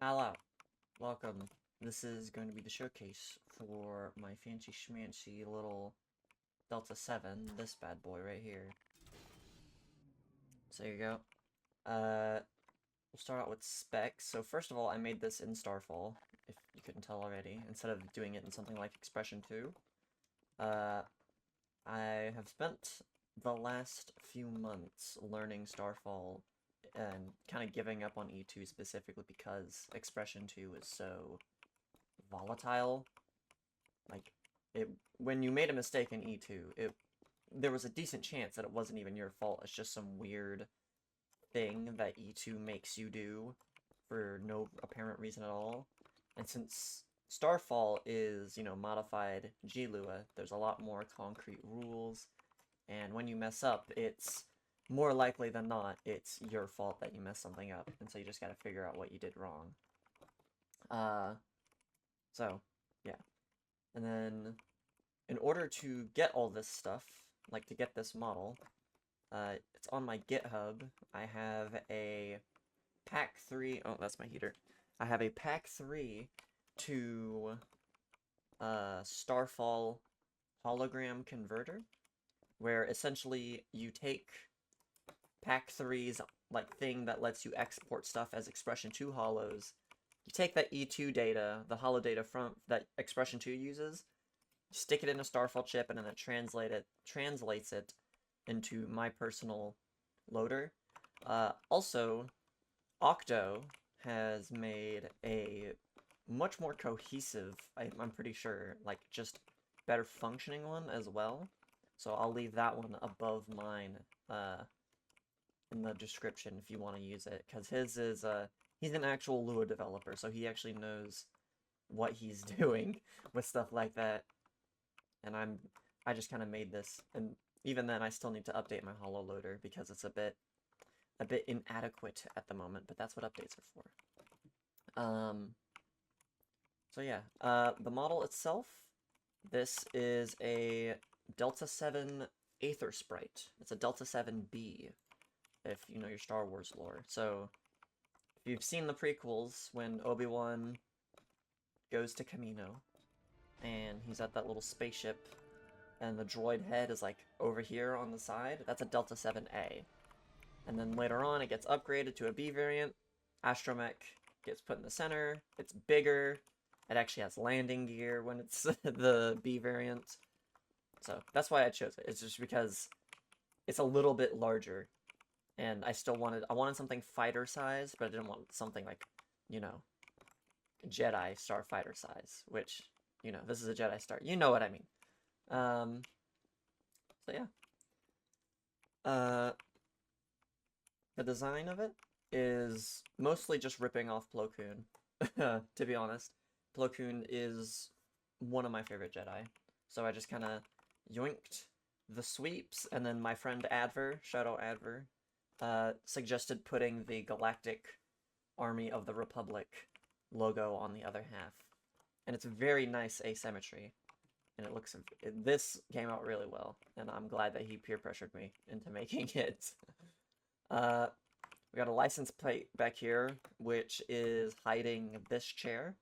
Hello, welcome. This is going to be the showcase for my fancy schmancy little Delta-7, this bad boy right here. So there you go. We'll start out with specs. So first of all, I made this in Starfall, if you couldn't tell already, instead of doing it in something like Expression 2. Uh, I have spent the last few months learning Starfall and kind of giving up on E2 specifically because Expression 2 is so volatile. Like, it when you made a mistake in E2, there was a decent chance that it wasn't even your fault. It's just some weird thing that E2 makes you do for no apparent reason at all. And since Starfall is, modified GLUA, there's a lot more concrete rules, and when you mess up, it's more likely than not, it's your fault that you messed something up, and so you just gotta figure out what you did wrong. Uh, so, yeah. And then in order to get all this stuff, like to get this model, it's on my GitHub. I have a pack 3, oh, that's my heater. I have a pack 3 to Starfall hologram converter, where essentially you take pack 3's like thing that lets you export stuff as Expression 2 holos. You take that E2 data, the holo data from that Expression 2 uses, stick it in a Starfall chip, and then it translates it into my personal loader. Also, Octo has made a much more cohesive, I'm pretty sure, like just better functioning one as well. So I'll leave that one above mine in the description if you want to use it, because his is he's an actual Lua developer, so he actually knows what he's doing with stuff like that. And I just kind of made this, and even then I still need to update my holo loader because it's a bit inadequate at the moment, but that's what updates are for. So yeah, the model itself, this is a Delta-7 Aethersprite. It's a Delta-7b, if you know your Star Wars lore. So, if you've seen the prequels, when Obi-Wan goes to Kamino, and he's at that little spaceship, and the droid head is like over here on the side, that's a Delta-7a. And then later on, it gets upgraded to a B variant. Astromech gets put in the center. It's bigger. It actually has landing gear when it's the B variant. So that's why I chose it. It's just because it's a little bit larger. And I wanted something fighter size, but I didn't want something like, you know, Jedi starfighter size, which, this is a Jedi Star. You know what I mean. So yeah. The design of it is mostly just ripping off Plo Koon, to be honest. Plo Koon is one of my favorite Jedi, so I just kind of yoinked the sweeps, and then my friend Adver, shout out Adver, suggested putting the Galactic Army of the Republic logo on the other half. And it's very nice asymmetry, and this came out really well, and I'm glad that he peer pressured me into making it. We got a license plate back here, which is hiding this chair,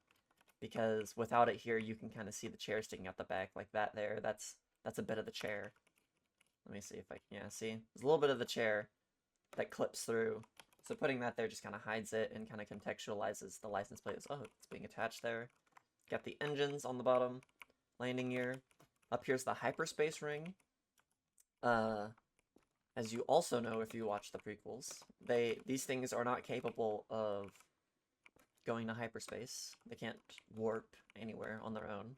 because without it here, you can kind of see the chair sticking out the back like that there. That's a bit of the chair. Let me see if I can, yeah, see? There's a little bit of the chair that clips through. So putting that there just kind of hides it and kind of contextualizes the license plate. Oh, it's being attached there. Got the engines on the bottom, landing gear. Up here's the hyperspace ring. As you also know if you watch the prequels, these things are not capable of going to hyperspace. They can't warp anywhere on their own.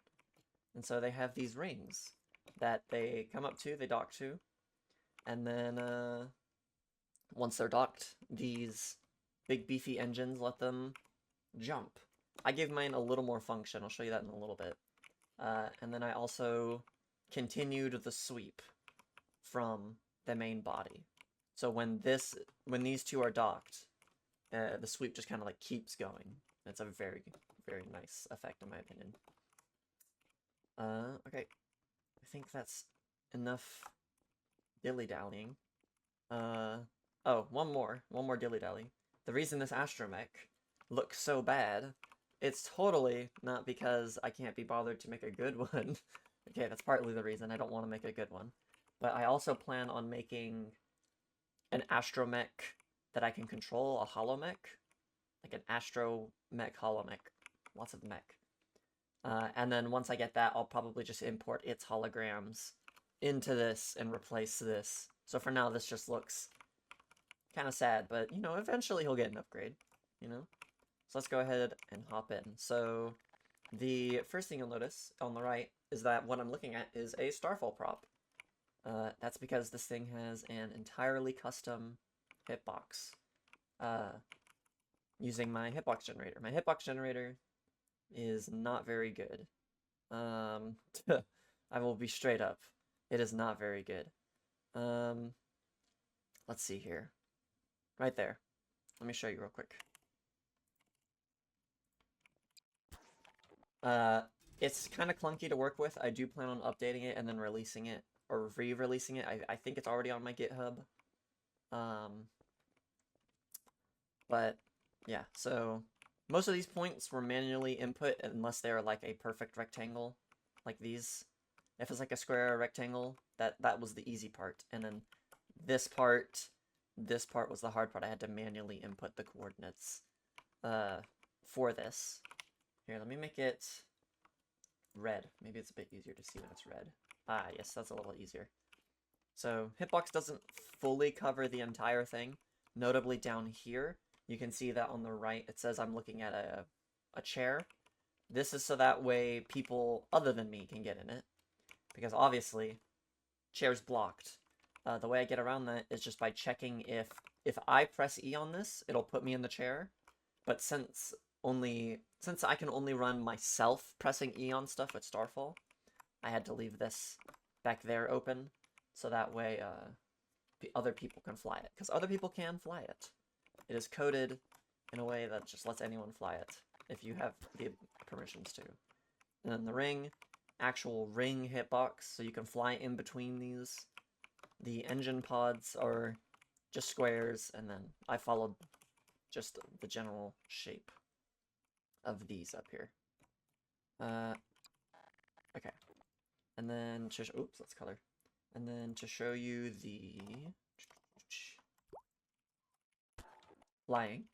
And so they have these rings that they come up to, they dock to, and then once they're docked, these big beefy engines let them jump. I gave mine a little more function. I'll show you that in a little bit. And then I also continued the sweep from the main body. So when these two are docked, the sweep just kind of like keeps going. It's a very, very nice effect in my opinion. Okay. I think that's enough dilly-dallying. Oh, one more dilly-dally. The reason this astromech look so bad, it's totally not because I can't be bothered to make a good one. Okay, that's partly the reason I don't want to make a good one. But I also plan on making an astromech that I can control, a holomech. Like an astromech holomech. Lots of mech. And then once I get that, I'll probably just import its holograms into this and replace this. So for now, this just looks kind of sad, but, you know, eventually he'll get an upgrade, you know? So let's go ahead and hop in. So the first thing you'll notice on the right is that what I'm looking at is a Starfall prop. That's because this thing has an entirely custom hitbox using my hitbox generator. My hitbox generator is not very good. I will be straight up. It is not very good. Let's see here. Right there. Let me show you real quick. It's kind of clunky to work with. I do plan on updating it and then releasing it, or re-releasing it. I think it's already on my GitHub. But yeah, so most of these points were manually input unless they're like a perfect rectangle, like these. If it's like a square or rectangle, that was the easy part. And then this part was the hard part. I had to manually input the coordinates for this. Here, let me make it red. Maybe it's a bit easier to see when it's red. Ah, yes, that's a little easier. So, hitbox doesn't fully cover the entire thing. Notably down here, you can see that on the right, it says I'm looking at a chair. This is so that way people other than me can get in it. Because obviously, chair's blocked. The way I get around that is just by checking if I press E on this, it'll put me in the chair. But since I can only run myself pressing E on stuff with Starfall, I had to leave this back there open, so that way other people can fly it. Because other people can fly it. It is coded in a way that just lets anyone fly it, if you have the permissions to. And then the ring, actual ring hitbox, so you can fly in between these. The engine pods are just squares, and then I followed just the general shape of these up here. Okay. And then oops, let's color. And then to show you the flying,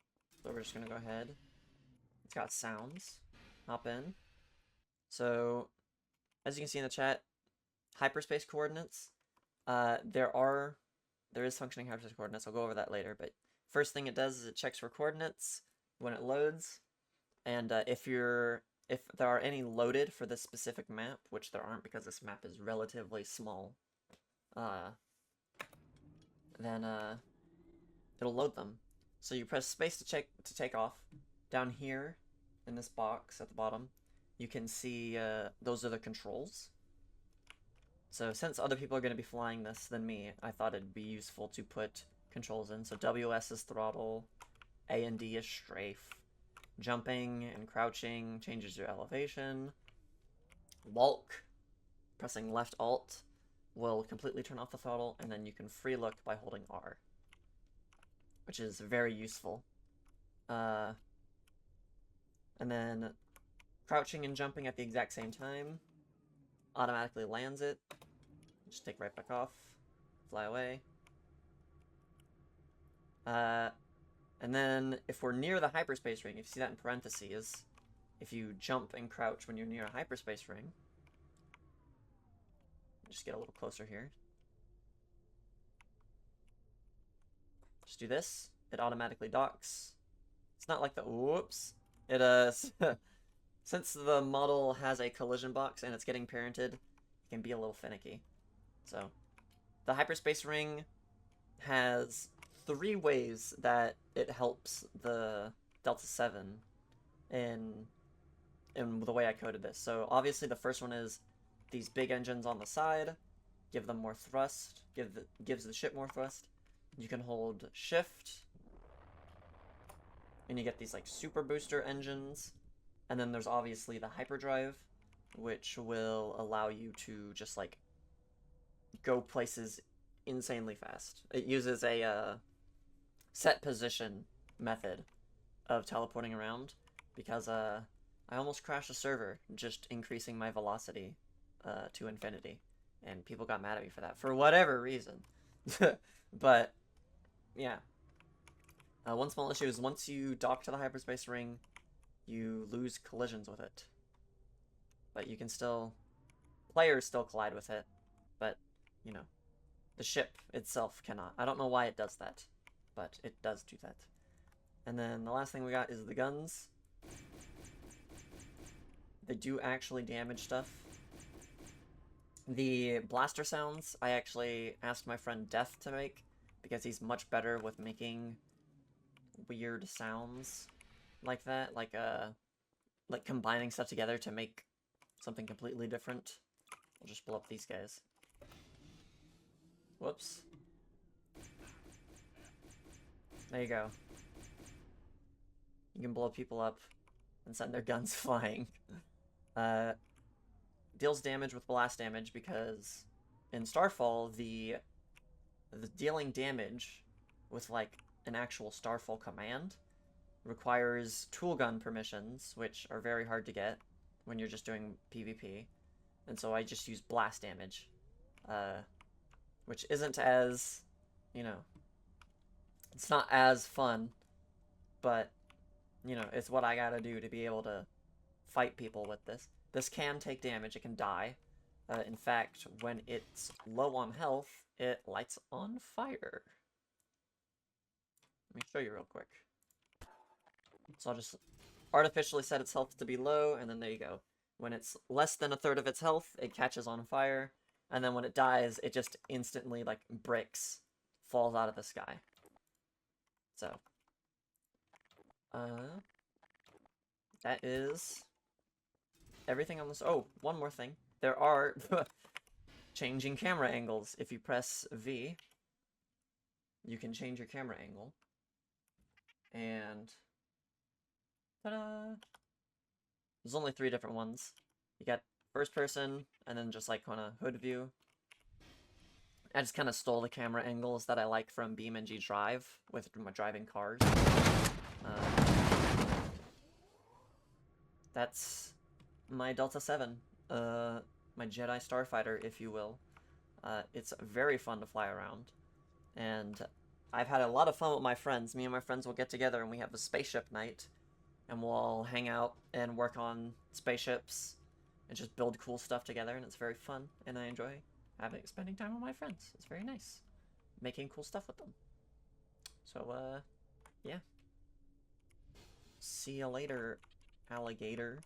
so we're just gonna go ahead. It's got sounds. Hop in. So, as you can see in the chat, hyperspace coordinates. There is functioning hyperspace coordinates. I'll go over that later. But first thing it does is it checks for coordinates when it loads. And if there are any loaded for this specific map, which there aren't because this map is relatively small, then it'll load them. So you press space to take off. Down here in this box at the bottom, you can see those are the controls. So since other people are going to be flying this than me, I thought it'd be useful to put controls in. So WS is throttle, A and D is strafe. Jumping and crouching changes your elevation. Walk, pressing left alt, will completely turn off the throttle, and then you can free look by holding R, which is very useful. And then crouching and jumping at the exact same time automatically lands it. Just take right back off, fly away. And then if we're near the hyperspace ring, if you see that in parentheses, if you jump and crouch when you're near a hyperspace ring, just get a little closer here. Just do this, it automatically docks. It's not like the, whoops. It, since the model has a collision box and it's getting parented, it can be a little finicky. So, the hyperspace ring has 3 ways that it helps the Delta-7 in the way I coded this. So obviously the first one is these big engines on the side, give them more thrust, gives the ship more thrust. You can hold shift, and you get these like super booster engines. And then there's obviously the hyperdrive, which will allow you to just like go places insanely fast. It uses a set position method of teleporting around because I almost crashed a server just increasing my velocity to infinity, and people got mad at me for that for whatever reason. But yeah, one small issue is once you dock to the hyperspace ring, you lose collisions with it, but you can still, players still collide with it, but you know, the ship itself cannot. I don't know why it does that, but it does do that. And then the last thing we got is the guns. They do actually damage stuff. The blaster sounds, I actually asked my friend Death to make, because he's much better with making weird sounds like that, like combining stuff together to make something completely different. I'll just blow up these guys. Whoops. There you go. You can blow people up and send their guns flying. Deals damage with blast damage because in Starfall, the dealing damage with like an actual Starfall command requires tool gun permissions, which are very hard to get when you're just doing PvP. And so I just use blast damage, which isn't as, you know, it's not as fun, but, you know, it's what I gotta do to be able to fight people with this. This can take damage, it can die. In fact, when it's low on health, it lights on fire. Let me show you real quick. So I'll just artificially set its health to be low, and then there you go. When it's less than a third of its health, it catches on fire, and then when it dies, it just instantly, like, breaks, falls out of the sky. So, that is everything on this. Oh, one more thing. There are changing camera angles. If you press V, you can change your camera angle. And ta-da! There's only 3 different ones. You got first person, and then just like kind of hood view. I just kind of stole the camera angles that I like from BeamNG Drive with my driving cars. That's my Delta-7, my Jedi Starfighter, if you will. It's very fun to fly around, and I've had a lot of fun with my friends. Me and my friends will get together and we have a spaceship night, and we'll all hang out and work on spaceships and just build cool stuff together, and it's very fun, and I enjoy spending time with my friends. It's very nice, making cool stuff with them. So, yeah. See you later, alligator.